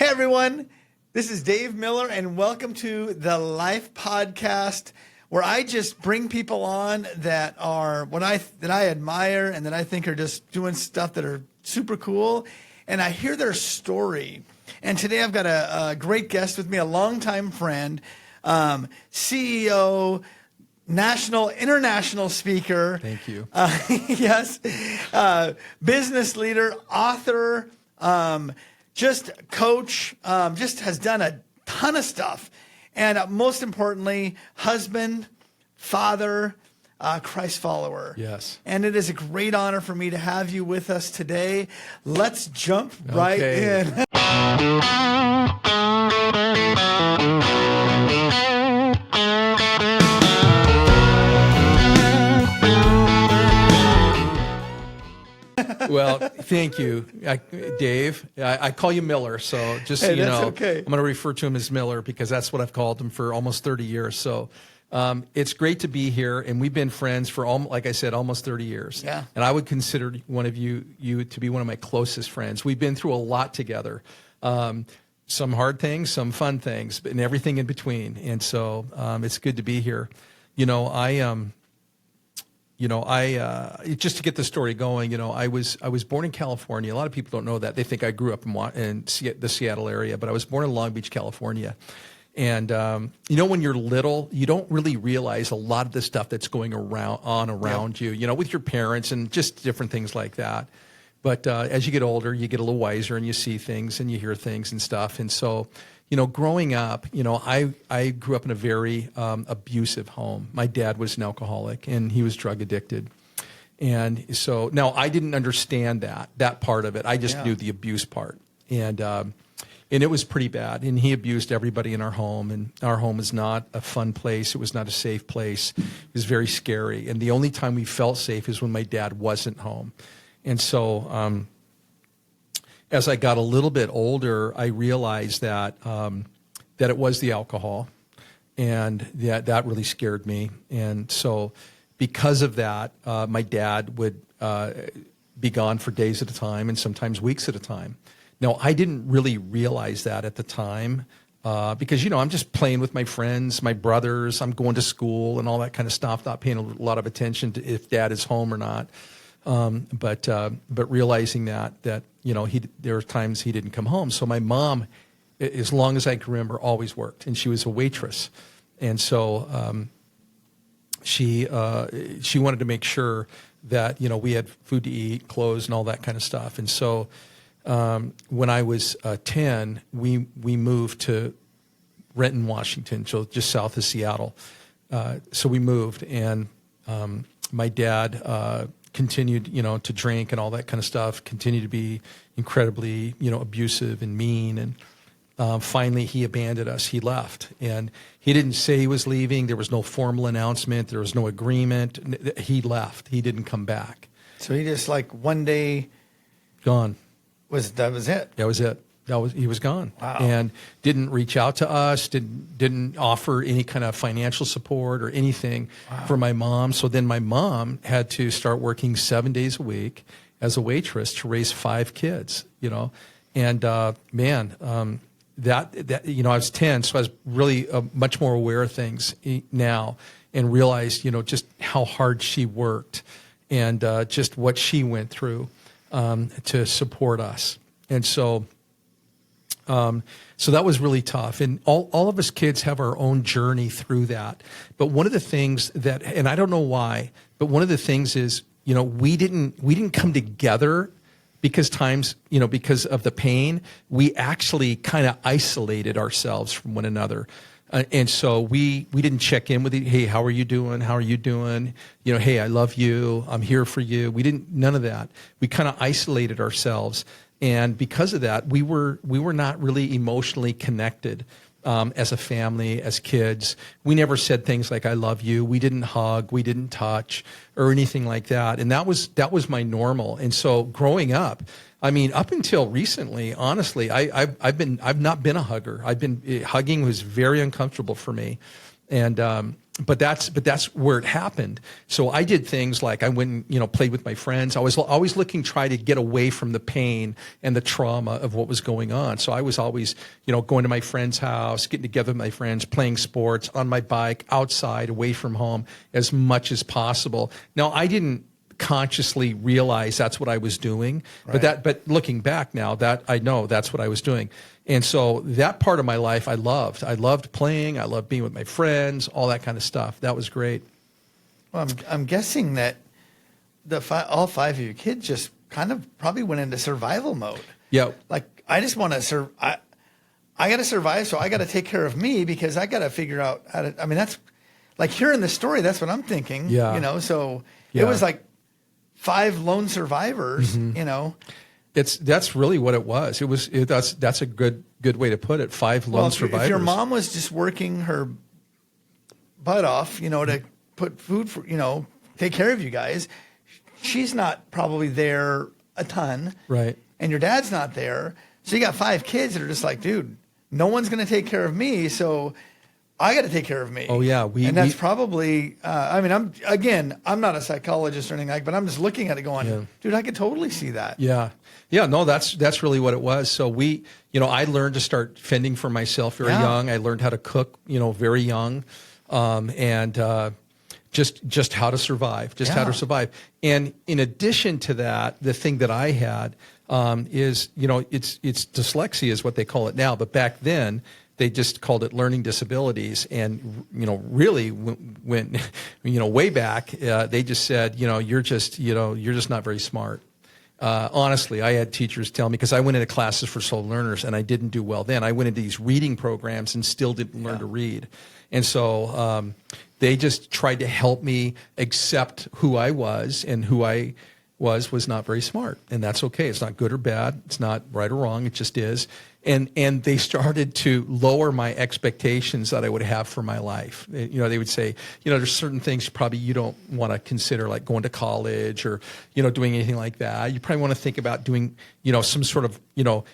Hey everyone, this is Dave Miller and welcome to the Life Podcast, where I just bring people on that are that I admire and that I think are just doing stuff that are super cool, and I hear their story. And today I've got a great guest with me, a longtime friend, CEO, international speaker. Thank you. Yes, business leader, author, just coach, just has done a ton of stuff. And most importantly, husband, father, Christ follower. Yes. And it is a great honor for me to have you with us today. Let's jump right in. Well, thank you, Dave. I call you Miller, so just so you know, okay. I'm going to refer to him as Miller because that's what I've called him for almost 30 years. So it's great to be here, and we've been friends for, like I said, almost 30 years. Yeah. And I would consider one of you to be one of my closest friends. We've been through a lot together, some hard things, some fun things, and everything in between. And so it's good to be here. Just to get the story going, I was born in California. A lot of people don't know that. They think I grew up in the Seattle area, but I was born in Long Beach, California. And, when you're little, you don't really realize a lot of the stuff that's going around you, with your parents and just different things like that. But as you get older, you get a little wiser and you see things and you hear things and stuff. And so, growing up, I grew up in a very abusive home. My dad was an alcoholic and he was drug addicted. And so now I didn't understand that part of it. I just knew the abuse part. And it was pretty bad. And he abused everybody in our home. And our home was not a fun place. It was not a safe place. It was very scary. And the only time we felt safe is when my dad wasn't home. And so as I got a little bit older, I realized that it was the alcohol, and that really scared me. And so because of that, my dad would be gone for days at a time and sometimes weeks at a time. Now, I didn't really realize that at the time because, I'm just playing with my friends, my brothers, I'm going to school and all that kind of stuff, not paying a lot of attention to if dad is home or not. But realizing that there were times he didn't come home. So my mom, as long as I can remember, always worked, and she was a waitress, and so she wanted to make sure that we had food to eat, clothes, and all that kind of stuff. And so when I was 10, we moved to Renton, Washington, so just south of Seattle. So we moved, and my dad continued, to drink and all that kind of stuff, continued to be incredibly, abusive and mean. And finally, he abandoned us. He left. And he didn't say he was leaving. There was no formal announcement. There was no agreement. He left. He didn't come back. So he just one day gone. That was it? That was it. He was gone. Wow. And didn't reach out to us, didn't offer any kind of financial support or anything for my mom. So then my mom had to start working 7 days a week as a waitress to raise 5 kids, And I was 10, so I was really much more aware of things now and realized, just how hard she worked and just what she went through to support us. And so that was really tough. And all of us kids have our own journey through that. But one of the things that, and I don't know why, but one of the things is, we didn't come together because of the pain. We actually kind of isolated ourselves from one another. And so we didn't check in with hey, how are you doing? How are you doing? Hey, I love you. I'm here for you. None of that. We kind of isolated ourselves. And because of that, we were not really emotionally connected as a family, as kids. We never said things like "I love you." We didn't hug, we didn't touch, or anything like that. And that was my normal. And so growing up, up until recently, honestly, I've not been a hugger. Hugging was very uncomfortable for me, and but that's where it happened. So I did things like I went and, played with my friends. I was always looking, try to get away from the pain and the trauma of what was going on. So I was always, going to my friend's house, getting together with my friends, playing sports on my bike, outside, away from home as much as possible. Now, I didn't consciously realize that's what I was doing, Right. but looking back now, that I know that's what I was doing. And so that part of my life I loved. I loved playing. I loved being with my friends, all that kind of stuff. That was great. Well, I'm guessing that all five of you kids just kind of probably went into survival mode. Yeah. Like, I just want to I got to survive, so I got to take care of me because I got to figure out how to. I mean, that's like hearing the story. That's what I'm thinking. Yeah. So Yeah. it was like 5 lone survivors. That's really what it was. That's a good way to put it. 5 lone survivors. If your mom was just working her butt off, to put food for, take care of you guys, she's not probably there a ton. Right. And your dad's not there. So you got 5 kids that are just like, dude, no one's going to take care of me. So I got to take care of me. Oh yeah. And that's probably, I'm not a psychologist or anything like, but I'm just looking at it going, dude, I could totally see that. Yeah. Yeah, no, that's really what it was. So I learned to start fending for myself very young. I learned how to cook, very young, and just how to survive, how to survive. And in addition to that, the thing that I had is, it's dyslexia is what they call it now, but back then they just called it learning disabilities. And really when way back, they just said, you're just not very smart. Honestly, I had teachers tell me, because I went into classes for slow learners and I didn't do well then. I went into these reading programs and still didn't learn to read. And so they just tried to help me accept who I was, and who I was not very smart. And that's okay. It's not good or bad. It's not right or wrong. It just is. And they started to lower my expectations that I would have for my life. They would say, there's certain things probably you don't want to consider, like going to college or, doing anything like that. You probably want to think about doing, some sort of,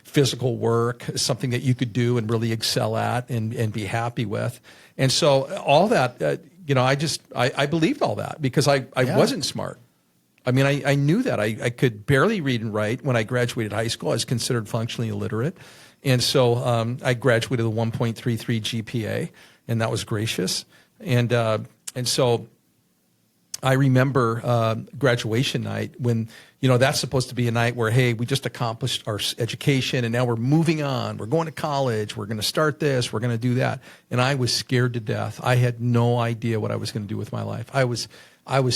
physical work, something that you could do and really excel at and be happy with. And so all that, I believed all that because I wasn't smart. I mean, I knew that. I could barely read and write. When I graduated high school, I was considered functionally illiterate. And so I graduated with a 1.33 GPA, and that was gracious. And so I remember graduation night when, that's supposed to be a night where, hey, we just accomplished our education, and now we're moving on. We're going to college. We're going to start this. We're going to do that. And I was scared to death. I had no idea what I was going to do with my life. I was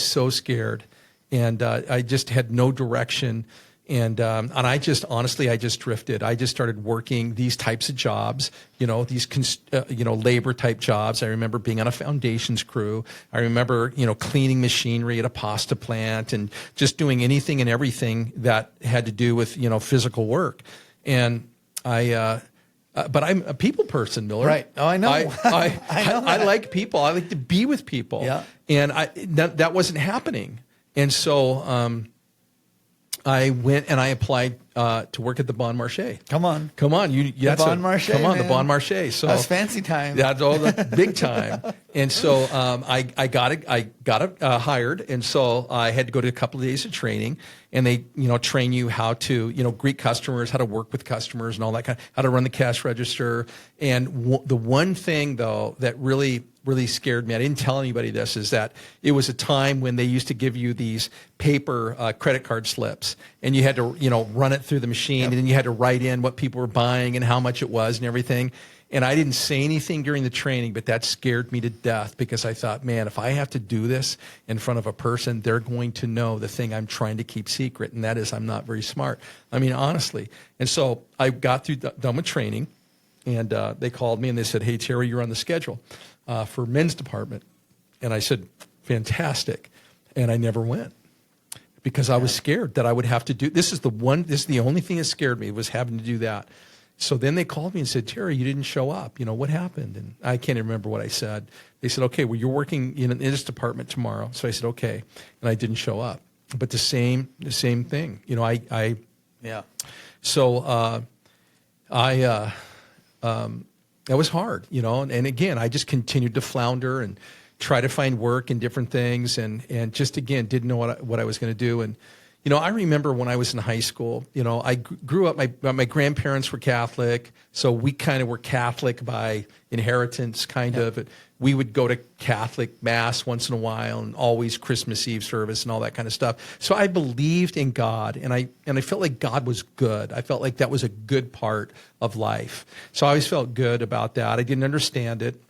so scared. And I just had no direction. And I just drifted. I just started working these types of jobs, these labor type jobs. I remember being on a foundations crew. I remember cleaning machinery at a pasta plant and just doing anything and everything that had to do with physical work. And but I'm a people person, Miller. Right. Oh, I know. I like people. I like to be with people. Yeah. And that wasn't happening. And so I went and I applied to work at the Bon Marché. Come on. The Bon Marché. Come on, man. the Bon Marché. So that's fancy time. That's all the big time. And so I got hired, and so I had to go to a couple of days of training, and they train you how to greet customers, how to work with customers, and all that how to run the cash register. And the one thing though that really scared me, I didn't tell anybody this, is that it was a time when they used to give you these paper credit card slips, and you had to run it through the machine, and then you had to write in what people were buying and how much it was and everything. And I didn't say anything during the training, but that scared me to death because I thought, man, if I have to do this in front of a person, they're going to know the thing I'm trying to keep secret, and that is I'm not very smart. I mean, honestly. And so I got done with training, and they called me and they said, hey, Terry, you're on the schedule for men's department. And I said, fantastic. And I never went because I was scared that I would have to do, this is the only thing that scared me, was having to do that. So then they called me and said, Terry, you didn't show up. What happened? And I can't even remember what I said. They said, okay, well, you're working in this department tomorrow. So I said, okay. And I didn't show up. But the same thing. So that was hard, and again, I just continued to flounder and try to find work and different things, and just again didn't know what I was going to do. And I remember when I was in high school, I grew up. My grandparents were Catholic, so we kind of were Catholic by inheritance, kind of. We would go to Catholic mass once in a while, and always Christmas Eve service and all that kind of stuff. So I believed in God, and I felt like God was good. I felt like that was a good part of life. So I always felt good about that. I didn't understand it.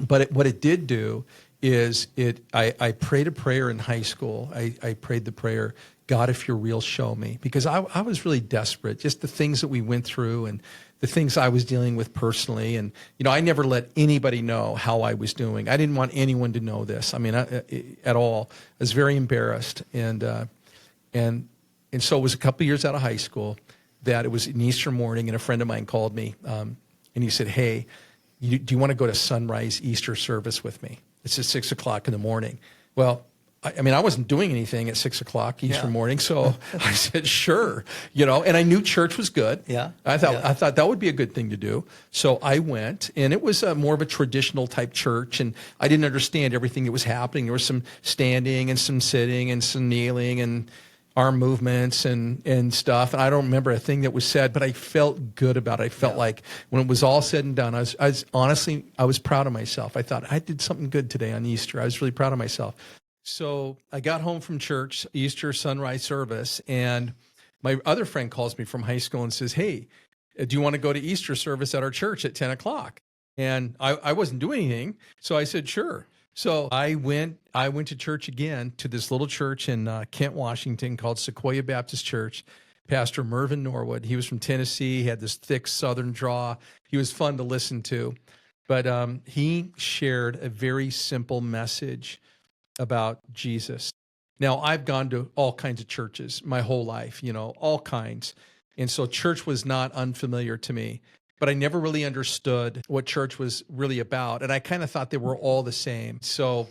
But what it did do is I prayed a prayer in high school. I prayed the prayer, God, if you're real, show me. Because I was really desperate, just the things that we went through and the things I was dealing with personally. And, I never let anybody know how I was doing. I didn't want anyone to know this. I mean, at all. I was very embarrassed. And so it was a couple of years out of high school that it was an Easter morning, and a friend of mine called me, and he said, hey, do you want to go to sunrise Easter service with me? It's at 6 o'clock in the morning. Well, I wasn't doing anything at 6 o'clock Easter morning, so I said, sure, and I knew church was good. Yeah. I thought that would be a good thing to do. So I went, and it was more of a traditional type church, and I didn't understand everything that was happening. There was some standing and some sitting and some kneeling and arm movements and stuff. And I don't remember a thing that was said, but I felt good about it. I felt like when it was all said and done, I was honestly proud of myself. I thought I did something good today on Easter. I was really proud of myself. So I got home from church, Easter sunrise service, and my other friend calls me from high school and says, hey, do you want to go to Easter service at our church at 10 o'clock? And I wasn't doing anything, so I said, sure. So I went to church again, to this little church in Kent, Washington called Sequoia Baptist Church. Pastor Mervyn Norwood, he was from Tennessee. He had this thick Southern draw. He was fun to listen to. But he shared a very simple message about Jesus. Now, I've gone to all kinds of churches my whole life, all kinds. And so church was not unfamiliar to me. But I never really understood what church was really about. And I kind of thought they were all the same. So,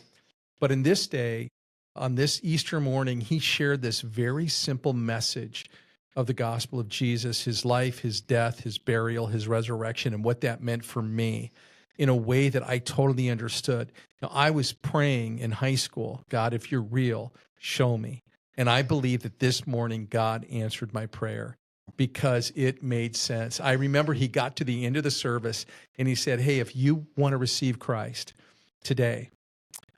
but in this day, on this Easter morning, he shared this very simple message of the gospel of Jesus, his life, his death, his burial, his resurrection, and what that meant for me in a way that I totally understood. Now, I was praying in high school, God, if you're real, show me. And I believe that this morning, God answered my prayer, because it made sense. I remember he got to the end of the service and he said, hey, if you want to receive Christ today,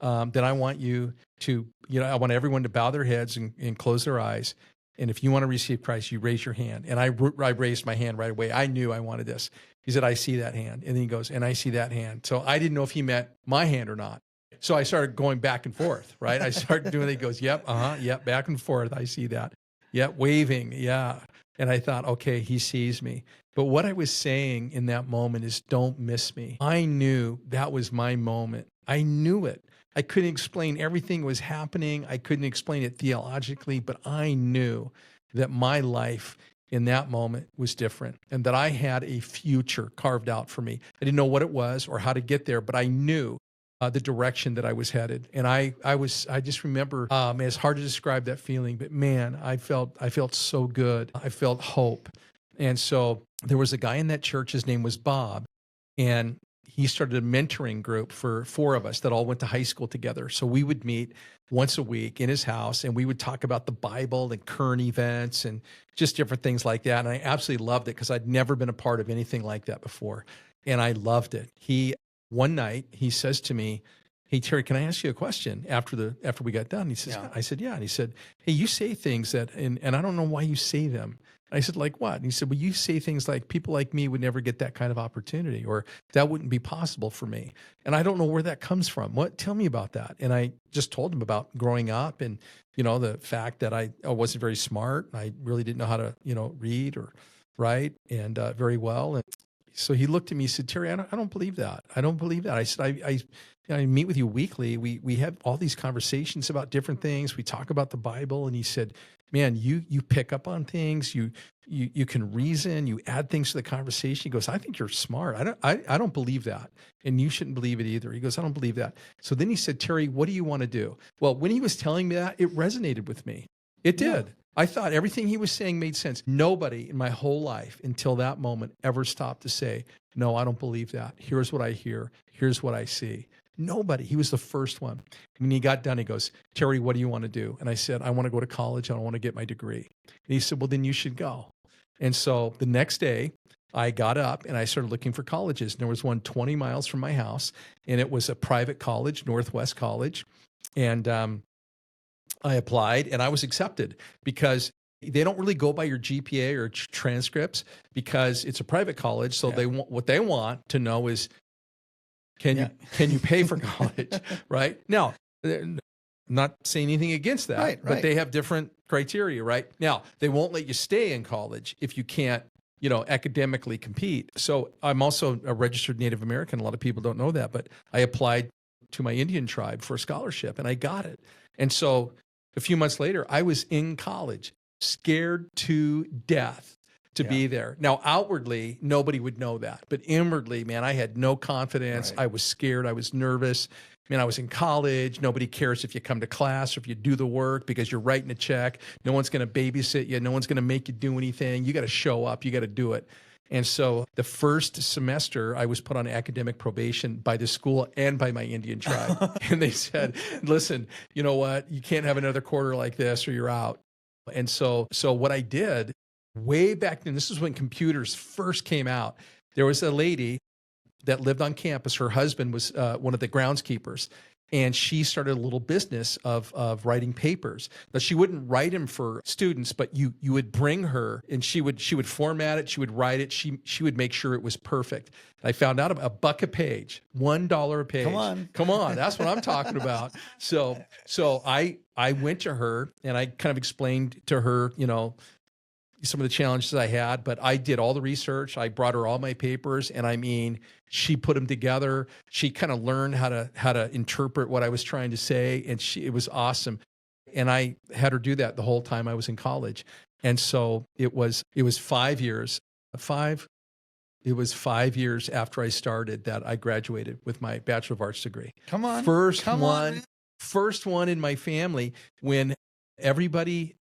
then I want you to, I want everyone to bow their heads and close their eyes. And if you want to receive Christ, you raise your hand. And I raised my hand right away. I knew I wanted this. He said, I see that hand. And then he goes, and I see that hand. So I didn't know if he meant my hand or not. So I started going back and forth, right? I started doing it. He goes, yep, yep, back and forth. I see that. Yep, waving, yeah. And I thought, okay, he sees me. But what I was saying in that moment is, don't miss me. I knew that was my moment. I knew it. I couldn't explain everything that was happening. I couldn't explain it theologically, but I knew that my life in that moment was different and that I had a future carved out for me. I didn't know what it was or how to get there, but I knew the direction that I was headed. And I just remember, it's hard to describe that feeling, but man, I felt so good. I felt hope. And so there was a guy in that church, his name was Bob, and he started a mentoring group for 4 of us that all went to high school together. So we would meet once a week in his house, and we would talk about the Bible and current events and just different things like that. And I absolutely loved it because I'd never been a part of anything like that before. And I loved it. One night, he says to me, hey, Terry, can I ask you a question after we got done? He says, yeah. I said, yeah. And he said, hey, you say things that, and I don't know why you say them. I said, like what? And he said, well, you say things like people like me would never get that kind of opportunity, or that wouldn't be possible for me. And I don't know where that comes from. Tell me about that. And I just told him about growing up and, the fact that I wasn't very smart. I really didn't know how to, read or write and very well. And so he looked at me and said, Terry, I don't believe that. I don't believe that. I said, I meet with you weekly. We have all these conversations about different things. We talk about the Bible. And he said, man, you pick up on things. You can reason. You add things to the conversation. He goes, I think you're smart. I don't believe that. And you shouldn't believe it either. He goes, I don't believe that. So then he said, Terry, what do you want to do? Well, when he was telling me that, it resonated with me. It did. Yeah. I thought everything he was saying made sense. Nobody in my whole life until that moment ever stopped to say, no, I don't believe that. Here's what I hear. Here's what I see. Nobody. He was the first one. When he got done, he goes, Terry, what do you want to do? And I said, I want to go to college. I want to get my degree. And he said, well, then you should go. And so the next day, I got up and I started looking for colleges. And there was one 20 miles from my house, and it was a private college, Northwest College. And I applied and I was accepted because they don't really go by your GPA or transcripts because it's a private college. So they want, what they want to know is, can you pay for college? Right now, not saying anything against that, but they have different criteria. Right now, they won't let you stay in college if you can't, academically compete. So I'm also a registered Native American. A lot of people don't know that, but I applied to my Indian tribe for a scholarship and I got it. And so a few months later, I was in college, scared to death to be there. Now, outwardly, nobody would know that. But inwardly, man, I had no confidence. I was scared. I was nervous. I was in college. Nobody cares if you come to class or if you do the work because you're writing a check. No one's going to babysit you. No one's going to make you do anything. You got to show up. You got to do it. And so the first semester, I was put on academic probation by the school and by my Indian tribe. And they said, listen, you know what? You can't have another quarter like this or you're out. And so what I did way back then, this is when computers first came out. There was a lady that lived on campus. Her husband was one of the groundskeepers. And she started a little business of writing papers. Now, she wouldn't write them for students, but you would bring her and she would format it, she would write it, she would make sure it was perfect. I found out about $1 a page, $1 a page. Come on, that's what I'm talking about. So I went to her and I kind of explained to her, some of the challenges I had, but I did all the research. I brought her all my papers, and she put them together. She kind of learned how to interpret what I was trying to say, and it was awesome. And I had her do that the whole time I was in college. And so it was 5 years. It was 5 years after I started that I graduated with my Bachelor of Arts degree. Come on. First one in my family when everybody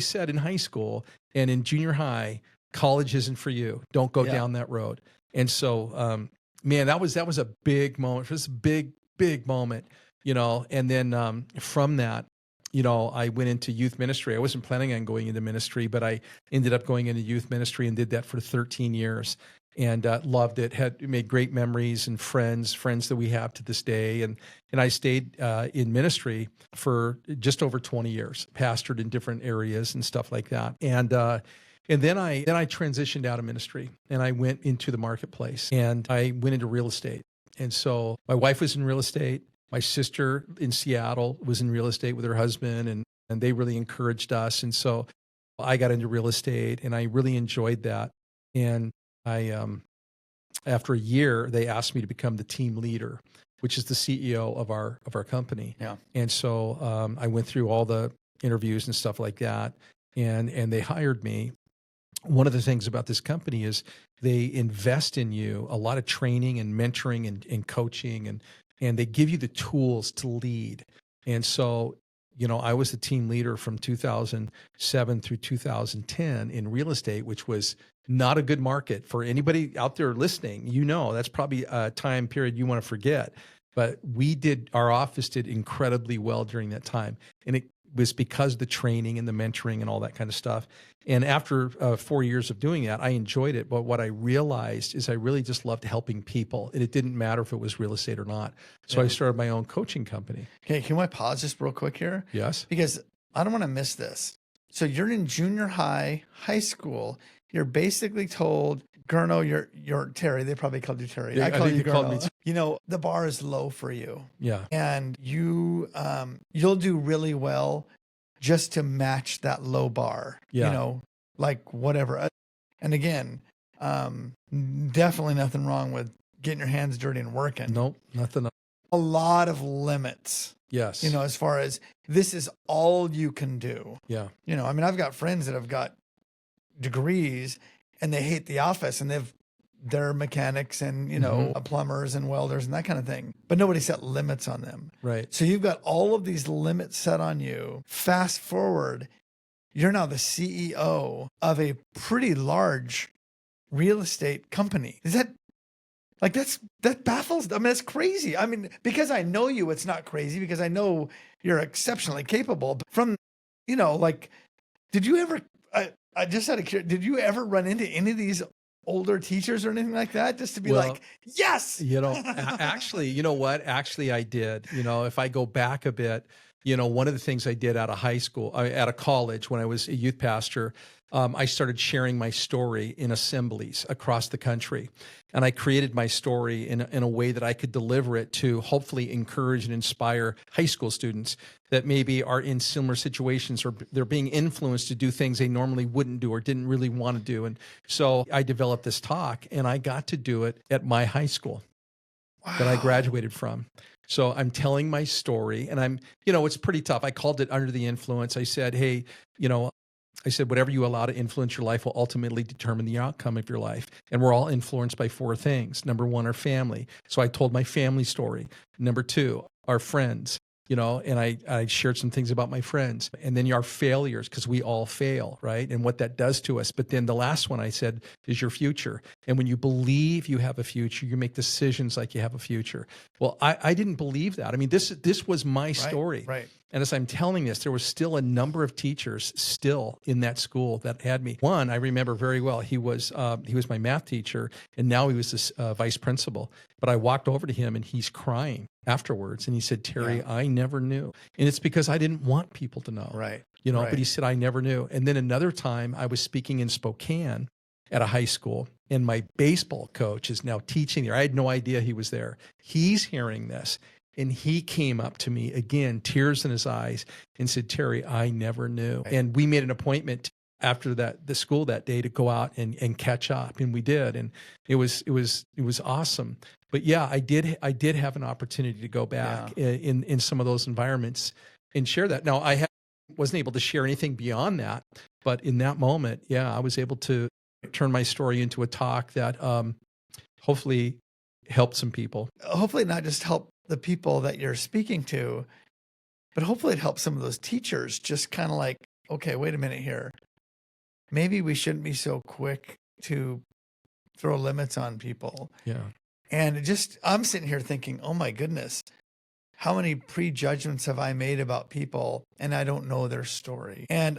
said in high school and in junior high, college isn't for you. Don't go down that road. And so, man, that was a big moment. It was a big moment, and then from that, I went into youth ministry. I wasn't planning on going into ministry, but I ended up going into youth ministry and did that for 13 years and loved it, made great memories and friends that we have to this day. And I stayed in ministry for just over 20 years, pastored in different areas and stuff like that. And then I transitioned out of ministry and I went into the marketplace and I went into real estate. And so my wife was in real estate. My sister in Seattle was in real estate with her husband and they really encouraged us. And so I got into real estate and I really enjoyed that. And after a year, they asked me to become the team leader, which is the CEO of our company. Yeah. And so I went through all the interviews and stuff like that, and they hired me. One of the things about this company is they invest in you, a lot of training and mentoring and coaching, and they give you the tools to lead. And so, I was the team leader from 2007 through 2010 in real estate, which was not a good market for anybody out there listening. That's probably a time period you want to forget. But our office did incredibly well during that time. And it was because of the training and the mentoring and all that kind of stuff. And after 4 years of doing that, I enjoyed it. But what I realized is I really just loved helping people. And it didn't matter if it was real estate or not. So I started my own coaching company. Okay, can I pause just real quick here? Yes. Because I don't want to miss this. So you're in junior high school. You're basically told, Gurno, you're Terry. They probably called you Terry. Yeah, I call you Gurno. The bar is low for you. Yeah. And you'll do really well just to match that low bar. Yeah. Like whatever. And again, definitely nothing wrong with getting your hands dirty and working. Nope, nothing. A lot of limits. Yes. As far as this is all you can do. Yeah. I've got friends that have got degrees and they hate the office and they're mechanics and, plumbers and welders and that kind of thing, but nobody set limits on them. Right. So you've got all of these limits set on you. Fast forward, you're now the CEO of a pretty large real estate company. Like that baffles. I mean, it's crazy. I mean, because I know you, it's not crazy because I know you're exceptionally capable. But from, like, did you ever? I just out of curiosity, did you ever run into any of these older teachers or anything like that? Just to be Well, like, yes. Actually, you know what? Actually, I did. If I go back a bit, one of the things I did out of high school, out of college, when I was a youth pastor, I started sharing my story in assemblies across the country. And I created my story in a way that I could deliver it to hopefully encourage and inspire high school students that maybe are in similar situations or they're being influenced to do things they normally wouldn't do or didn't really want to do. And so I developed this talk and I got to do it at my high school that I graduated from. So I'm telling my story and it's pretty tough. I called it Under the Influence. I said, hey, whatever you allow to influence your life will ultimately determine the outcome of your life. And we're all influenced by 4 things. Number 1, our family. So I told my family story. Number 2, our friends, and I shared some things about my friends. And then our failures, because we all fail, right? And what that does to us. But then the last one I said is your future. And when you believe you have a future, you make decisions like you have a future. Well, I didn't believe that. I mean, this was my story. Right. And as I'm telling this, there was still a number of teachers still in that school that had me. One I remember very well. He was my math teacher, and now he was this vice principal. But I walked over to him, and he's crying afterwards, and he said, "Terry, I never knew," and it's because I didn't want people to know. Right. But he said, "I never knew." And then another time, I was speaking in Spokane at a high school, and my baseball coach is now teaching there. I had no idea he was there. He's hearing this. And he came up to me again, tears in his eyes, and said, "Terry, I never knew." Right. And we made an appointment after the school that day to go out and catch up, and we did, and it was awesome. But yeah, I did have an opportunity to go back in some of those environments and share that. Now wasn't able to share anything beyond that, but in that moment, I was able to turn my story into a talk that hopefully helped some people. Hopefully not just help the people that you're speaking to, but hopefully it helps some of those teachers just kind of like, okay, wait a minute here. Maybe we shouldn't be so quick to throw limits on people. Yeah. And I'm sitting here thinking, oh my goodness, how many prejudgments have I made about people and I don't know their story? And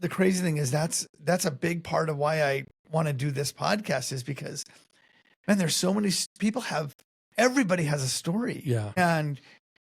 the crazy thing is that's a big part of why I want to do this podcast is because, man, there's so many people everybody has a story. Yeah. And,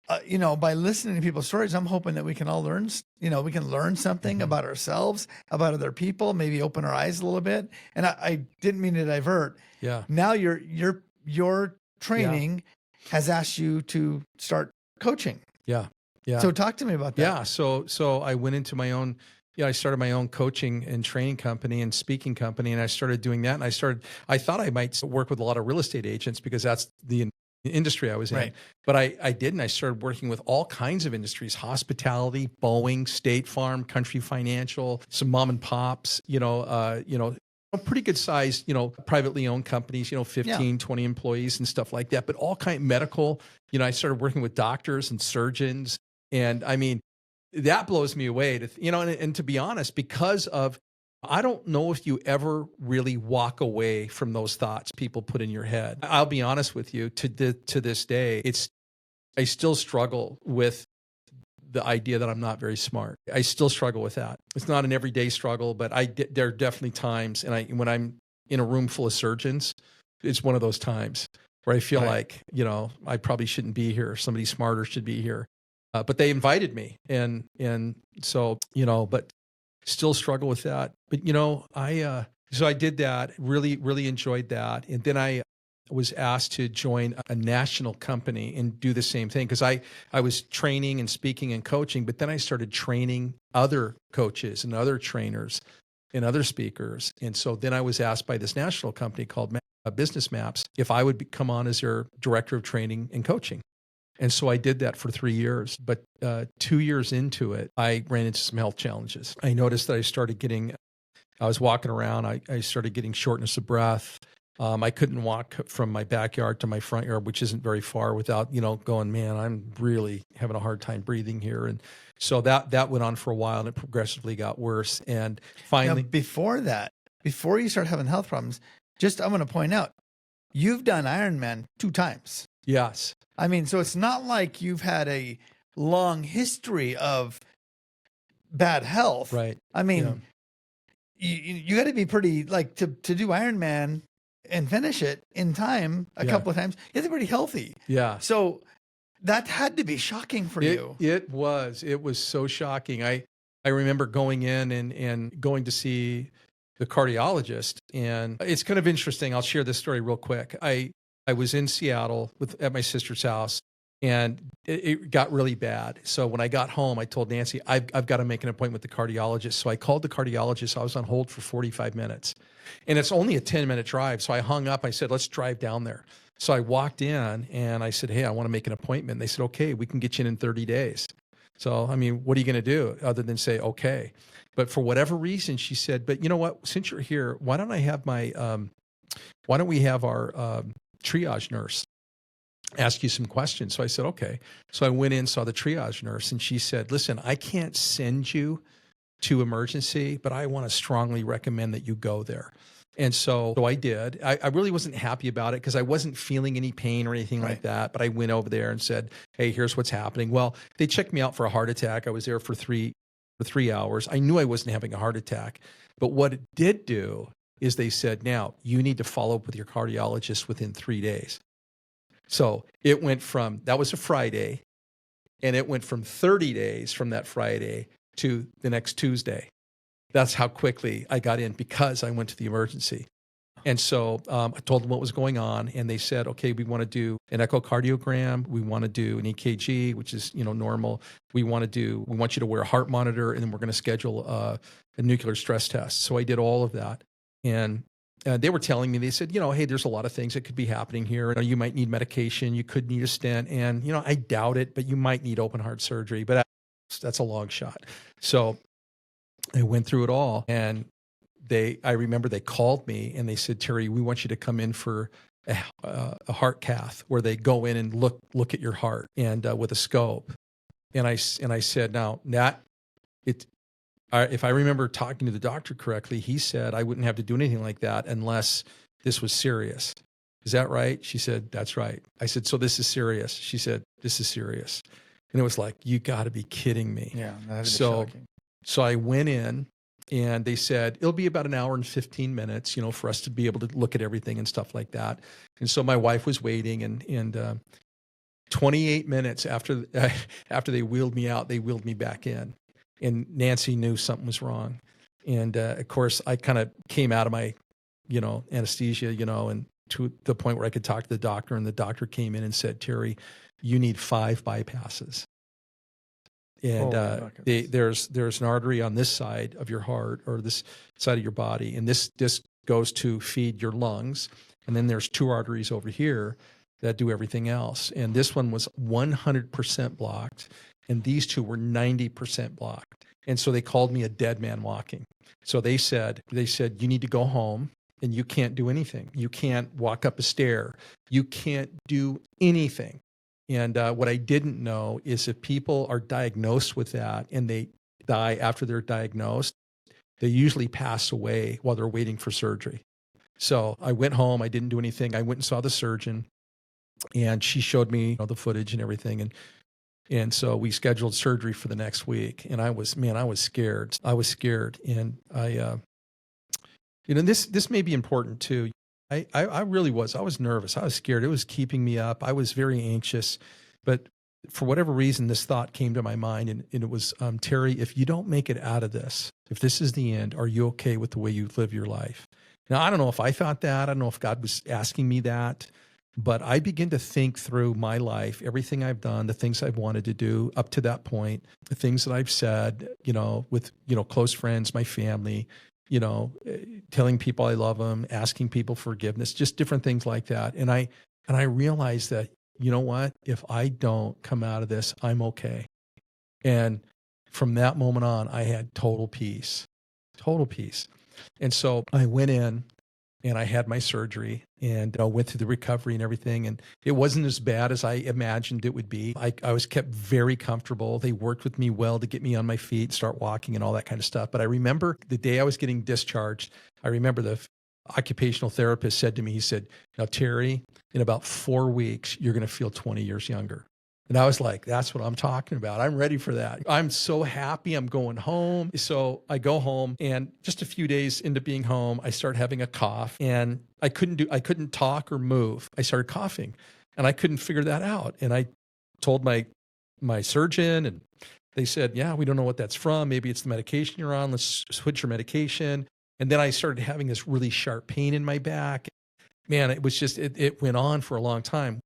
by listening to people's stories, I'm hoping that we can all learn, we can learn something about ourselves, about other people, maybe open our eyes a little bit. And I didn't mean to divert. Yeah. Now your training has asked you to start coaching. Yeah. Yeah. So talk to me about that. Yeah. So I went into my own, I started my own coaching and training company and speaking company, and I started doing that. And I thought I might work with a lot of real estate agents because that's the industry I was in. Right. But I didn't. I started working with all kinds of industries: hospitality, Boeing, State Farm, Country Financial, some mom and pops, pretty good size, privately owned companies, 15, 20 employees and stuff like that, but all kind medical, I started working with doctors and surgeons. And I mean, that blows me away and to be honest, because of, I don't know if you ever really walk away from those thoughts people put in your head. I'll be honest with you, to this day, I still struggle with the idea that I'm not very smart. I still struggle with that. It's not an everyday struggle, but there are definitely times, and when I'm in a room full of surgeons, it's one of those times where I feel like, I probably shouldn't be here. Somebody smarter should be here. But they invited me, and so, but still struggle with that. But, so I did that, really, really enjoyed that. And then I was asked to join a national company and do the same thing, because I was training and speaking and coaching, but then I started training other coaches and other trainers and other speakers. And so then I was asked by this national company called Business Maps if I would come on as their director of training and coaching. And so I did that for 3 years. But 2 years into it, I ran into some health challenges. I noticed that I was walking around, I started getting shortness of breath. I couldn't walk from my backyard to my front yard, which isn't very far, without, going, man, I'm really having a hard time breathing here. And so that went on for a while, and it progressively got worse. And finally, now, before you start having health problems, I'm going to point out, you've done Ironman 2 times. Yes. I mean, so it's not like you've had a long history of bad health. Right. I mean, you got to be pretty, like, to do Ironman and finish it in time a couple of times, you have to be pretty healthy. Yeah. So that had to be shocking for you. It was so shocking. I remember going in and going to see the cardiologist, and it's kind of interesting. I'll share this story real quick. I was in Seattle at my sister's house, and it got really bad. So when I got home, I told Nancy, I've got to make an appointment with the cardiologist. So I called the cardiologist. I was on hold for 45 minutes, and it's only a 10-minute drive. So I hung up. I said, let's drive down there. So I walked in and I said, hey, I want to make an appointment. And they said, okay, we can get you in 30 days. So, I mean, what are you going to do other than say, okay? But for whatever reason, she said, but you know what, since you're here, why don't we have our triage nurse ask you some questions? So I said, okay. So I went in, saw the triage nurse, and she said, listen, I can't send you to emergency, but I want to strongly recommend that you go there. And so I did. I really wasn't happy about it because I wasn't feeling any pain or anything like that. But I went over there and said, hey, here's what's happening. Well, they checked me out for a heart attack. I was there for three hours. I knew I wasn't having a heart attack. But what it did do is they said, now you need to follow up with your cardiologist within 3 days. So it went from, that was a Friday, and it went from 30 days from that Friday to the next Tuesday. That's how quickly I got in because I went to the emergency. And so I told them what was going on, and they said, okay, we want to do an echocardiogram. We want to do an EKG, which is, normal. We want you to wear a heart monitor, and then we're going to schedule a nuclear stress test. So I did all of that. And they were telling me, they said, hey, there's a lot of things that could be happening here. You might need medication. You could need a stent. And, I doubt it, but you might need open heart surgery. But that's a long shot. So I went through it all, and I remember they called me and they said, Terry, we want you to come in for a heart cath where they go in and look at your heart and with a scope. And I said, now if I remember talking to the doctor correctly, he said I wouldn't have to do anything like that unless this was serious. Is that right? She said, that's right. I said, so this is serious. She said, this is serious. And it was like, you got to be kidding me. Yeah, that is shocking. So I went in, and they said, it'll be about an hour and 15 minutes, for us to be able to look at everything and stuff like that. And so my wife was waiting, and 28 minutes after they wheeled me out, they wheeled me back in. And Nancy knew something was wrong. And of course, I kind of came out of my, anesthesia, and to the point where I could talk to the doctor, and the doctor came in and said, Terry, you need 5 bypasses. And there's an artery on this side of your heart or this side of your body, and this goes to feed your lungs. And then there's 2 arteries over here that do everything else. And this one was 100% blocked, and these 2 were 90% blocked. And so they called me a dead man walking. So they said, you need to go home, and you can't do anything. You can't walk up a stair. You can't do anything. And what I didn't know is if people are diagnosed with that and they die after they're diagnosed, they usually pass away while they're waiting for surgery. So I went home. I didn't do anything. I went and saw the surgeon, and she showed me the footage and everything. And so we scheduled surgery for the next week. And I was scared. I was scared. And this may be important too. I really was. I was nervous. I was scared. It was keeping me up. I was very anxious. But for whatever reason, this thought came to my mind, and it was, Terry, if you don't make it out of this, if this is the end, are you okay with the way you live your life? Now, I don't know if I thought that. I don't know if God was asking me that. But I began to think through my life, everything I've done, the things I've wanted to do up to that point, the things that I've said, with, close friends, my family, telling people I love them, asking people forgiveness, just different things like that. And I realized that, you know what, if I don't come out of this, I'm okay. And from that moment on, I had total peace. And so I went in and I had my surgery and went through the recovery and everything. And it wasn't as bad as I imagined it would be. I was kept very comfortable. They worked with me well to get me on my feet, start walking and all that kind of stuff. But I remember the day I was getting discharged, I remember occupational therapist said to me, he said, now, Terry, in about 4 weeks, you're going to feel 20 years younger. And I was like, that's what I'm talking about. I'm ready for that. I'm so happy. I'm going home. So I go home, and just a few days into being home, I start having a cough, and I couldn't talk or move. I started coughing, and I couldn't figure that out. And I told my surgeon, and they said, yeah, we don't know what that's from. Maybe it's the medication you're on. Let's switch your medication. And then I started having this really sharp pain in my back. Man, it was just, it went on for a long time.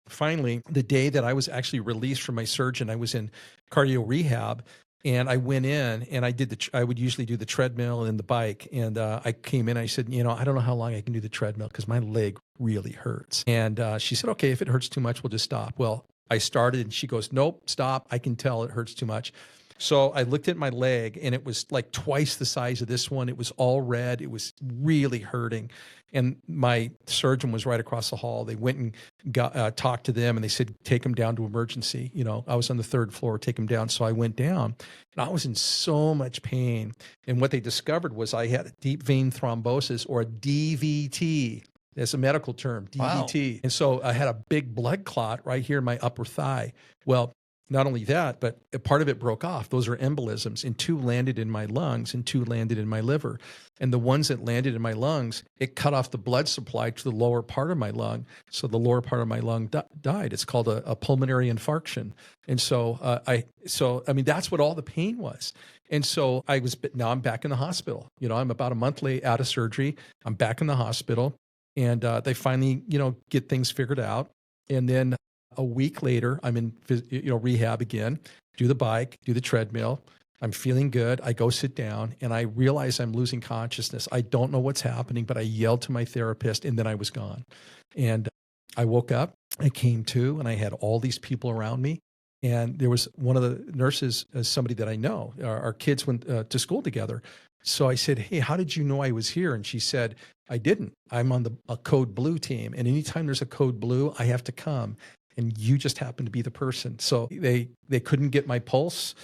Finally, the day that I was actually released from my surgeon, I was in cardio rehab, and I went in and I would usually do the treadmill and the bike. And I came in, I said, I don't know how long I can do the treadmill because my leg really hurts. And she said, okay, if it hurts too much, we'll just stop. Well, I started, and she goes, nope, stop. I can tell it hurts too much. So I looked at my leg, and it was like twice the size of this one. It was all red. It was really hurting. And my surgeon was right across the hall. They went and talked to them, and they said, take him down to emergency. I was on the 3rd floor, take him down. So I went down, and I was in so much pain. And what they discovered was I had a deep vein thrombosis, or a DVT. That's a medical term, DVT. Wow. And so I had a big blood clot right here in my upper thigh. Well, not only that, but a part of it broke off. Those are embolisms, and 2 landed in my lungs and 2 landed in my liver. And the ones that landed in my lungs, it cut off the blood supply to the lower part of my lung. So the lower part of my lung died. It's called a pulmonary infarction. And so that's what all the pain was. And so now I'm back in the hospital. I'm about a month late out of surgery. I'm back in the hospital, and they finally, get things figured out. And then a week later, I'm in rehab again, do the bike, do the treadmill. I'm feeling good. I go sit down, and I realize I'm losing consciousness. I don't know what's happening, but I yelled to my therapist, and then I was gone. And I woke up, I came to, and I had all these people around me. And there was one of the nurses, somebody that I know. Our kids went to school together. So I said, hey, how did you know I was here? And she said, I didn't. I'm on a code blue team. And anytime there's a code blue, I have to come. And you just happened to be the person. So they couldn't get my pulse.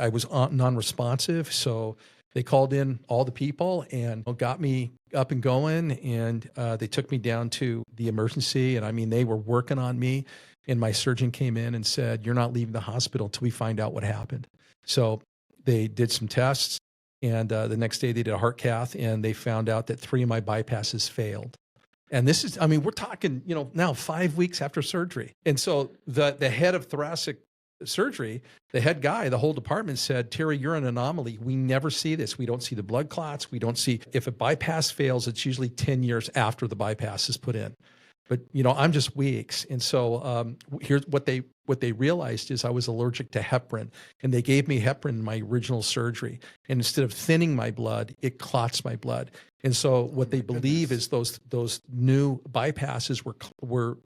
I was non-responsive. So they called in all the people and got me up and going. And they took me down to the emergency. And they were working on me. And my surgeon came in and said, you're not leaving the hospital until we find out what happened. So they did some tests. And the next day they did a heart cath, and they found out that 3 of my bypasses failed. And this is, we're talking, now 5 weeks after surgery. And so the head of thoracic surgery, the head guy, the whole department said, Terry, you're an anomaly. We never see this. We don't see the blood clots. We don't see, if a bypass fails, it's usually 10 years after the bypass is put in. But, I'm just weeks. And so here's what they realized is I was allergic to heparin, and they gave me heparin in my original surgery. And instead of thinning my blood, it clots my blood. And so what they believe is those new bypasses were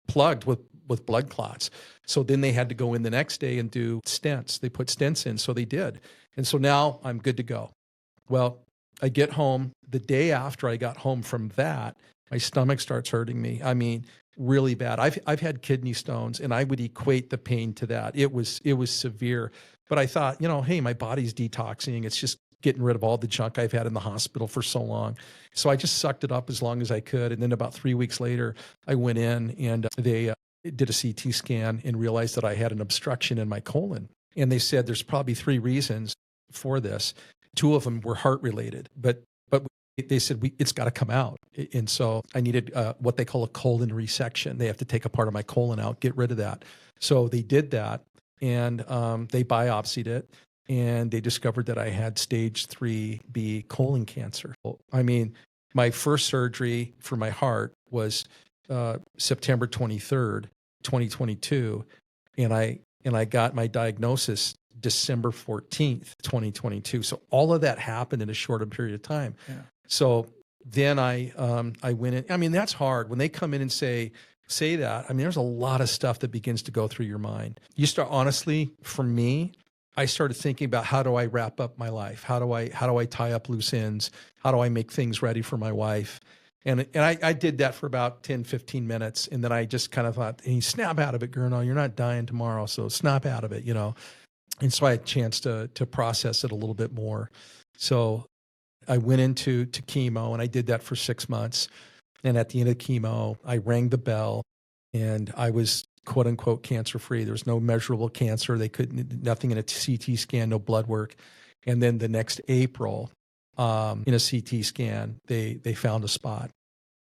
plugged with blood clots. So then they had to go in the next day and do stents. They put stents in. So they did. And so now I'm good to go. Well, I get home. The day after I got home from that, my stomach starts hurting me. Really bad. I've had kidney stones, and I would equate the pain to that. It was severe. But I thought, hey, my body's detoxing. It's just getting rid of all the junk I've had in the hospital for so long. So I just sucked it up as long as I could. And then about 3 weeks later, I went in, and they did a CT scan and realized that I had an obstruction in my colon. And they said there's probably 3 reasons for this. 2 of them were heart related, but they said it's got to come out. And so I needed what they call a colon resection. They have to take a part of my colon out, get rid of that. So they did that, and they biopsied it, and they discovered that I had stage 3B colon cancer. My first surgery for my heart was September 23rd, 2022, and I got my diagnosis December 14th, 2022. So all of that happened in a shorter period of time. Yeah. So then I went in. That's hard. When they come in and say that, there's a lot of stuff that begins to go through your mind. You start, honestly, for me, I started thinking about how do I wrap up my life? How do I tie up loose ends? How do I make things ready for my wife? And I did that for about 10, 15 minutes. And then I just kind of thought, hey, snap out of it, Gurno. You're not dying tomorrow. So snap out of it, And so I had a chance to process it a little bit more. So I went into chemo, and I did that for 6 months. And at the end of chemo, I rang the bell, and I was quote unquote cancer free. There was no measurable cancer. They couldn't, nothing in a CT scan, no blood work. And then the next April, in a CT scan, they found a spot.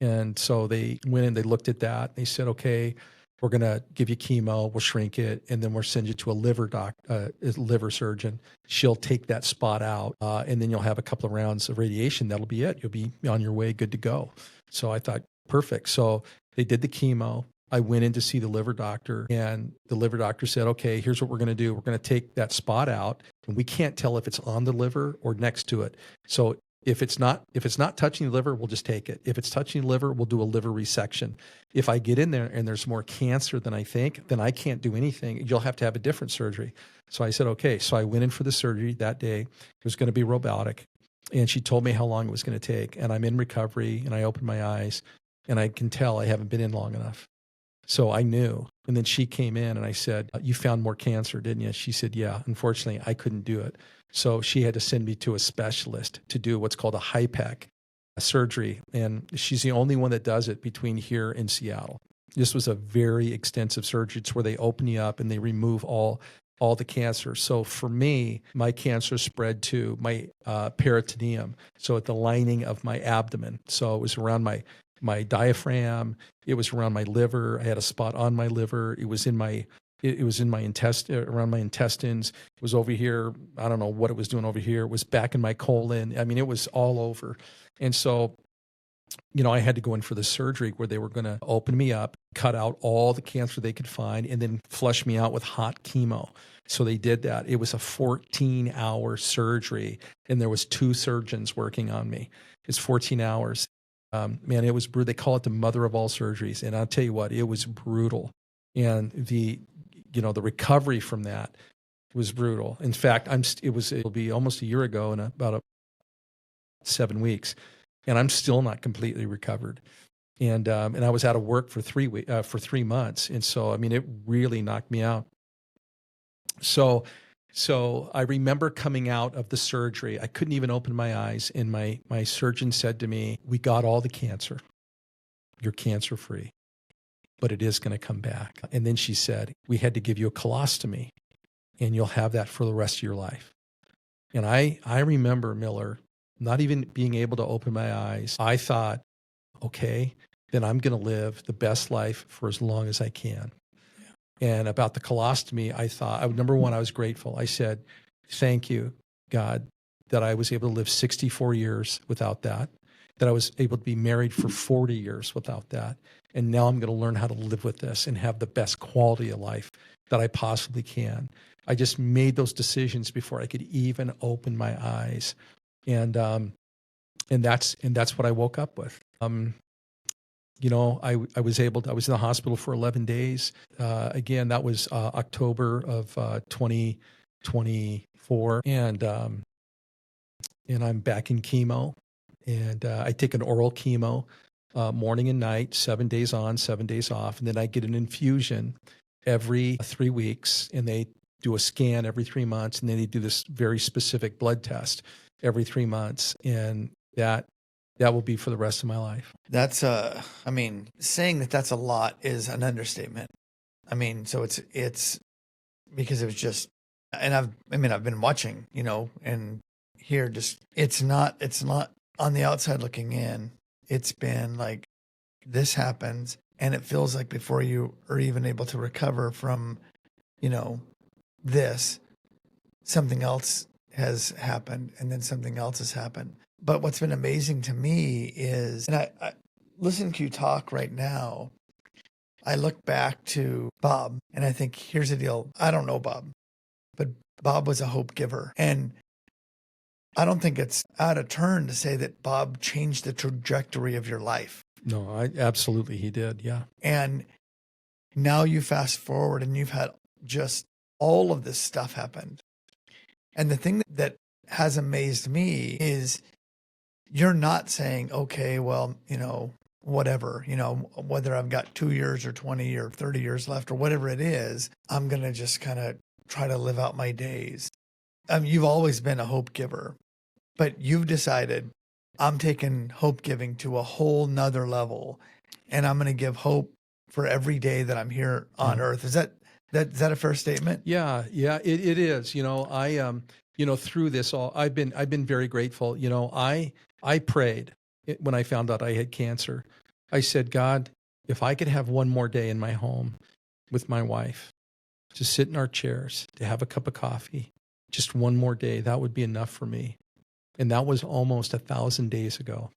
And so they went and they looked at that. They said, okay, we're going to give you chemo, we'll shrink it, and then we'll send you to a liver surgeon. She'll take that spot out, and then you'll have a couple of rounds of radiation. That'll be it. You'll be on your way, good to go. So I thought, perfect. So they did the chemo. I went in to see the liver doctor, and the liver doctor said, okay, here's what we're going to do. We're going to take that spot out, and we can't tell if it's on the liver or next to it. So if it's not touching the liver, we'll just take it. If it's touching the liver, we'll do a liver resection. If I get in there and there's more cancer than I think, then I can't do anything. You'll have to have a different surgery. So I said, okay. So I went in for the surgery that day. It was going to be robotic. And she told me how long it was going to take. And I'm in recovery, and I opened my eyes, and I can tell I haven't been in long enough. So I knew. And then she came in, and I said, you found more cancer, didn't you? She said, yeah. Unfortunately, I couldn't do it. So she had to send me to a specialist to do what's called a HIPEC surgery. And she's the only one that does it between here and Seattle. This was a very extensive surgery. It's where they open you up and they remove all the cancer. So for me, my cancer spread to my peritoneum, so at the lining of my abdomen. So it was around my diaphragm. It was around my liver. I had a spot on my liver. It was in my intestine, around my intestines. It was over here. I don't know what it was doing over here. It was back in my colon. I mean, it was all over. And so, I had to go in for the surgery where they were going to open me up, cut out all the cancer they could find, and then flush me out with hot chemo. So they did that. It was a 14-hour surgery, and there was 2 surgeons working on me. It's 14 hours. Man, it was brutal. They call it the mother of all surgeries. And I'll tell you what, it was brutal. And the recovery from that was brutal. In fact, it'll be almost a year ago in about 7 weeks, and I'm still not completely recovered. And I was out of work for 3 months. And so, I mean, it really knocked me out. So I remember coming out of the surgery. I couldn't even open my eyes. And my surgeon said to me, we got all the cancer. You're cancer free, but it is going to come back. And then she said, we had to give you a colostomy, and you'll have that for the rest of your life. And I remember, Miller, not even being able to open my eyes. I thought, okay, then I'm going to live the best life for as long as I can. And about the colostomy, I thought, number one, I was grateful. I said, thank you, God, that I was able to live 64 years without that I was able to be married for 40 years without that. And now I'm going to learn how to live with this and have the best quality of life that I possibly can. I just made those decisions before I could even open my eyes. And that's what I woke up with. I was in the hospital for 11 days. Again, that was October of 2024. And I'm back in chemo. And I take an oral chemo morning and night, 7 days on, 7 days off. And then I get an infusion every 3 weeks. And they do a scan every 3 months. And then they do this very specific blood test every 3 months. And that will be for the rest of my life. That's saying that's a lot is an understatement. I mean, so it's because it was just, and I've been watching, and here it's not on the outside looking in. It's been like, this happens, and it feels like before you are even able to recover from, this, something else has happened, and then something else has happened. But what's been amazing to me is, and I listen to you talk right now, I look back to Bob, and I think, here's the deal. I don't know Bob, but Bob was a hope giver. And I don't think it's out of turn to say that Bob changed the trajectory of your life. No, absolutely he did, yeah. And now you fast forward, and you've had just all of this stuff happen. And the thing that has amazed me is you're not saying, okay, well, whatever, whether I've got 2 years or 20 or 30 years left or whatever it is, I'm going to just kind of try to live out my days. You've always been a hope giver, but you've decided I'm taking hope giving to a whole nother level, and I'm going to give hope for every day that I'm here on earth. Is that a fair statement? Yeah, yeah, it is. Through this all, I've been very grateful. I prayed when I found out I had cancer. I said, God, if I could have one more day in my home with my wife, to sit in our chairs, to have a cup of coffee, just one more day, that would be enough for me. And that was almost 1,000 days ago.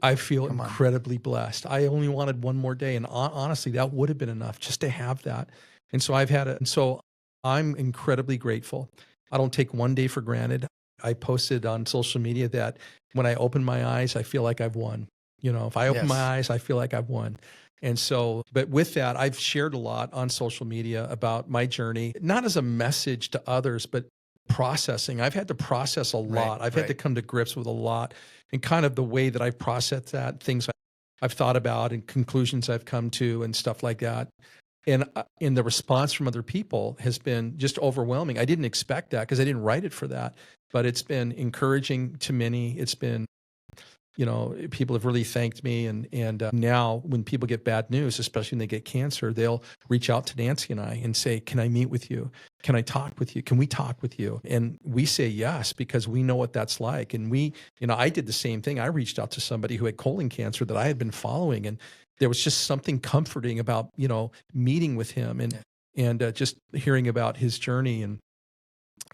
I feel incredibly blessed. I only wanted one more day. And honestly, that would have been enough just to have that. And so I've had it. And so I'm incredibly grateful. I don't take one day for granted. I posted on social media that when I open my eyes, I feel like I've won. If I open my eyes, I feel like I've won. And so, but with that, I've shared a lot on social media about my journey, not as a message to others, but processing. I've had to process a lot. I've had to come to grips with a lot, and kind of the way that I've processed that, things I've thought about and conclusions I've come to and stuff like that. And the response from other people has been just overwhelming. I didn't expect that because I didn't write it for that, but it's been encouraging to many. It's been, people have really thanked me. And now when people get bad news, especially when they get cancer, they'll reach out to Nancy and I and say, can I meet with you? Can I talk with you? Can we talk with you? And we say yes, because we know what that's like. And I did the same thing. I reached out to somebody who had colon cancer that I had been following, and there was just something comforting about, meeting with him and just hearing about his journey.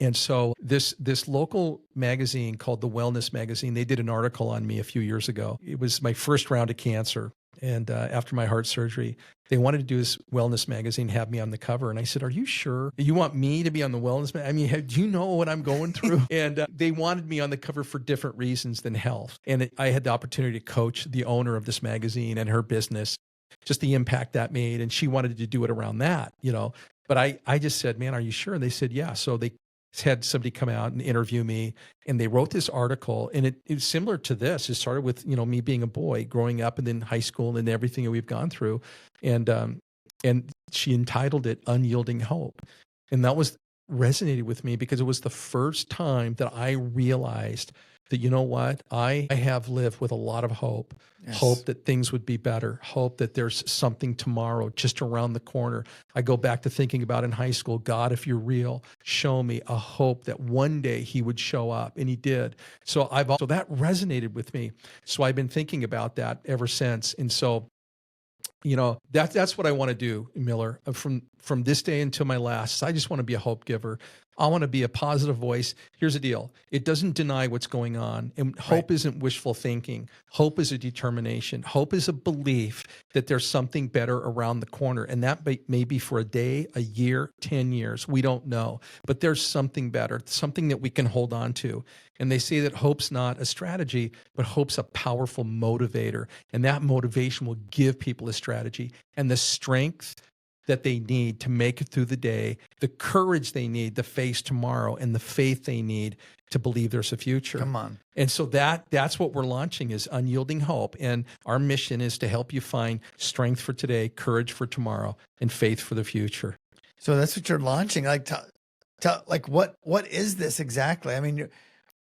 And so this local magazine called The Wellness Magazine, they did an article on me a few years ago. It was my first round of cancer. And after my heart surgery, they wanted to do this wellness magazine, have me on the cover. And I said, are you sure you want me to be on the wellness magazine? I mean, do you know what I'm going through? And they wanted me on the cover for different reasons than health. And I had the opportunity to coach the owner of this magazine and her business, just the impact that made. And she wanted to do it around that, But I just said, man, are you sure? And they said, yeah. So they had somebody come out and interview me, and they wrote this article, and it was similar to this. It started with, me being a boy growing up, and then high school, and everything that we've gone through. And she entitled it Unyielding Hope. And that resonated with me because it was the first time that I realized that, you know what, I have lived with a lot of hope. Yes. Hope that things would be better, hope that there's something tomorrow just around the corner. I go back to thinking about in high school, God, if you're real, show me a hope that one day he would show up, and he did. So that resonated with me. So I've been thinking about that ever since. And so, that's what I want to do, Miller, from this day until my last. I just want to be a hope giver. I want to be a positive voice. Here's the deal. It doesn't deny what's going on. And hope isn't wishful thinking. Hope is a determination. Hope is a belief that there's something better around the corner. And that may be for a day, a year, 10 years. We don't know. But there's something better, something that we can hold on to. And they say that hope's not a strategy, but hope's a powerful motivator. And that motivation will give people a strategy and the strength that they need to make it through the day, the courage they need to face tomorrow, and the faith they need to believe there's a future. Come on. And so that's what we're launching, is Unyielding Hope. And our mission is to help you find strength for today, courage for tomorrow, and faith for the future. So that's what you're launching. Like, what is this exactly? I mean,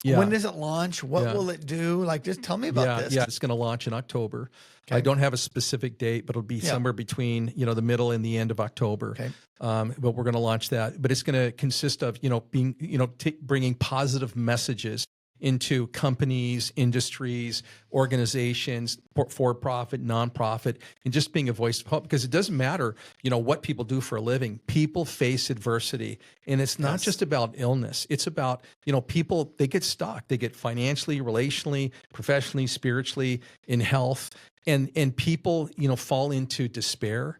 when does it launch? What will it do? Like, just tell me about this. Yeah, it's going to launch in October. Okay. I don't have a specific date, but it'll be somewhere between, the middle and the end of October. Okay. But we're going to launch that. But it's going to consist of, bringing positive messages into companies, industries, organizations, for-profit, nonprofit, and just being a voice of hope. Because it doesn't matter, what people do for a living. People face adversity. And it's not just about illness. It's about, people, they get stuck. They get financially, relationally, professionally, spiritually, in health. And people, fall into despair.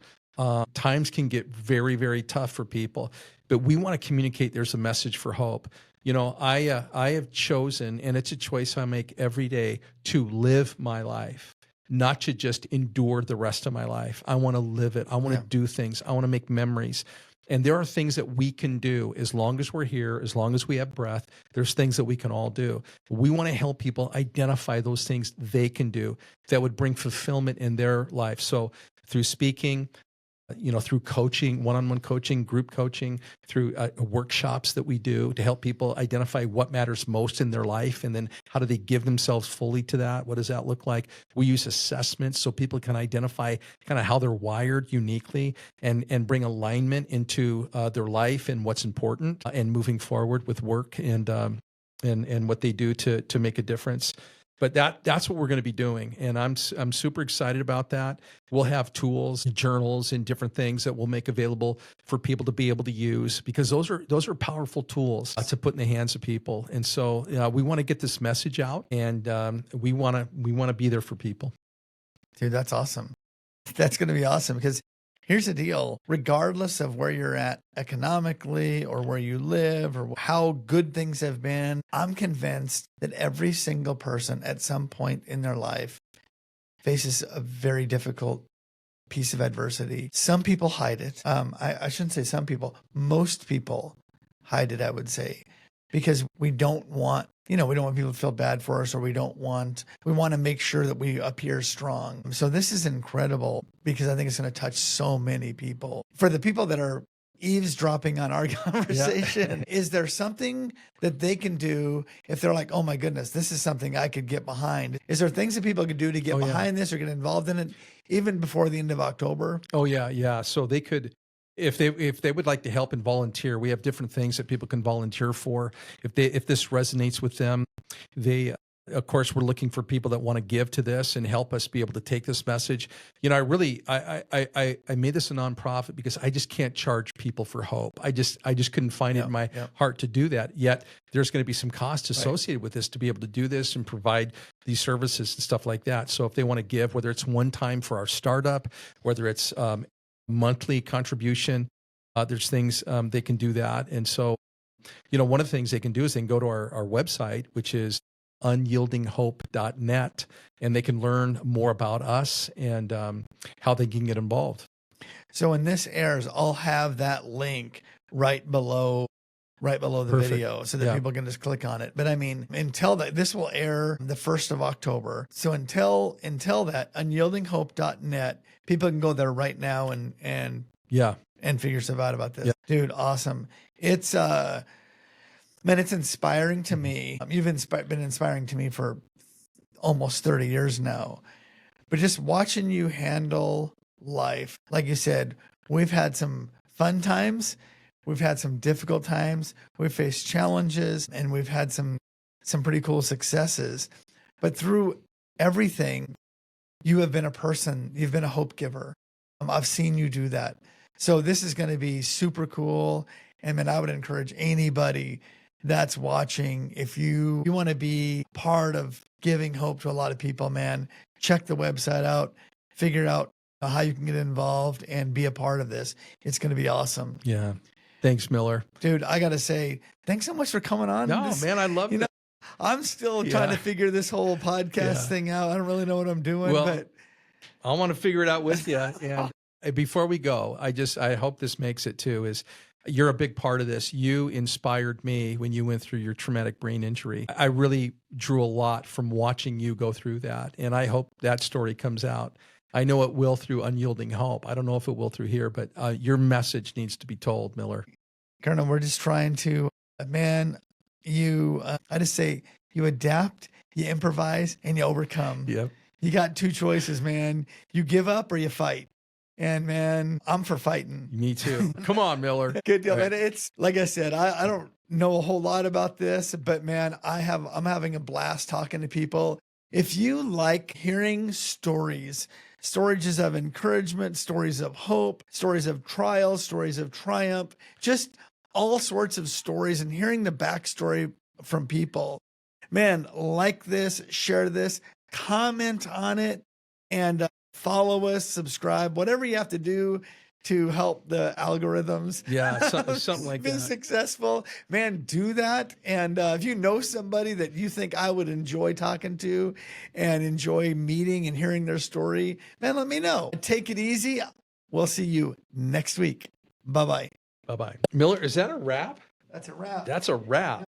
Times can get very, very tough for people. But we want to communicate there's a message for hope. I have chosen, and it's a choice I make every day, to live my life, not to just endure the rest of my life. I want to live it. I want to do things. I want to make memories. And there are things that we can do as long as we're here, as long as we have breath. There's things that we can all do. We want to help people identify those things they can do that would bring fulfillment in their life. So through speaking, through coaching, one-on-one coaching, group coaching, through workshops that we do to help people identify what matters most in their life, and then how do they give themselves fully to that? What does that look like? We use assessments so people can identify kind of how they're wired uniquely and bring alignment into their life and what's important and moving forward with work and what they do to make a difference. But that's what we're going to be doing, and I'm super excited about that. We'll have tools, journals, and different things that we'll make available for people to be able to use, because those are powerful tools to put in the hands of people. And so we want to get this message out, and we want to be there for people. Dude, that's awesome. That's going to be awesome, because here's the deal. Regardless of where you're at economically or where you live or how good things have been, I'm convinced that every single person at some point in their life faces a very difficult piece of adversity. Some people hide it. I shouldn't say some people. Most people hide it, I would say, because we don't want people to feel bad for us, or we want to make sure that we appear strong. So this is incredible, because I think it's going to touch so many people. For the people that are eavesdropping on our conversation, is there something that they can do if they're like, oh my goodness, this is something I could get behind? Is there things that people could do to get behind this or get involved in it even before the end of October? Oh yeah. So they could, if they would like to help and volunteer, we have different things that people can volunteer for. If this resonates with them, of course, we're looking for people that want to give to this and help us be able to take this message. I made this a nonprofit because I just can't charge people for hope. I just couldn't find it in my heart to do that. Yet there's going to be some costs associated with this to be able to do this and provide these services and stuff like that. So if they want to give, whether it's one time for our startup, whether it's monthly contribution, there's things they can do that. And so, one of the things they can do is they can go to our website, which is unyieldinghope.net, and they can learn more about us and how they can get involved. So when this airs, I'll have that link right below the video, so that people can just click on it. But I mean, until that, this will air the 1st of October. So until that, unyieldinghope.net, people can go there right now and figure stuff out about this. Yeah. Dude, awesome. It's it's inspiring to me. You've been inspiring to me for almost 30 years now. But just watching you handle life, like you said, we've had some fun times. We've had some difficult times. We've faced challenges, and we've had some pretty cool successes. But through everything, you have been a person. You've been a hope giver. I've seen you do that. So this is going to be super cool. And man, I would encourage anybody that's watching, if you want to be part of giving hope to a lot of people, man, check the website out, figure out how you can get involved and be a part of this. It's going to be awesome. Yeah. Thanks, Miller. Dude, I got to say, thanks so much for coming on. No, man, I love it. I'm still trying to figure this whole podcast thing out. I don't really know what I'm doing, but I want to figure it out with you. And before we go, I hope this makes it too, is you're a big part of this. You inspired me when you went through your traumatic brain injury. I really drew a lot from watching you go through that. And I hope that story comes out. I know it will through Unyielding Hope. I don't know if it will through here, but your message needs to be told, Miller. Gurno, we're just trying to, man, I just say you adapt, you improvise, and you overcome. Yep. You got two choices, man. You give up or you fight. And man, I'm for fighting. Me too. Come on, Miller. Good deal. And it's like I said, I don't know a whole lot about this, but man, I'm having a blast talking to people. If you like hearing stories of encouragement, stories of hope, stories of trials, stories of triumph, just all sorts of stories, and hearing the backstory from people, man, like this, share this, comment on it, and follow us, subscribe, whatever you have to do to help the algorithms. Yeah, something like that. Be successful, man. Do that. And if you know somebody that you think I would enjoy talking to and enjoy meeting and hearing their story, man, let me know. Take it easy. We'll see you next week. Bye-bye. Bye-bye. Miller, is that a wrap? That's a wrap. That's a wrap.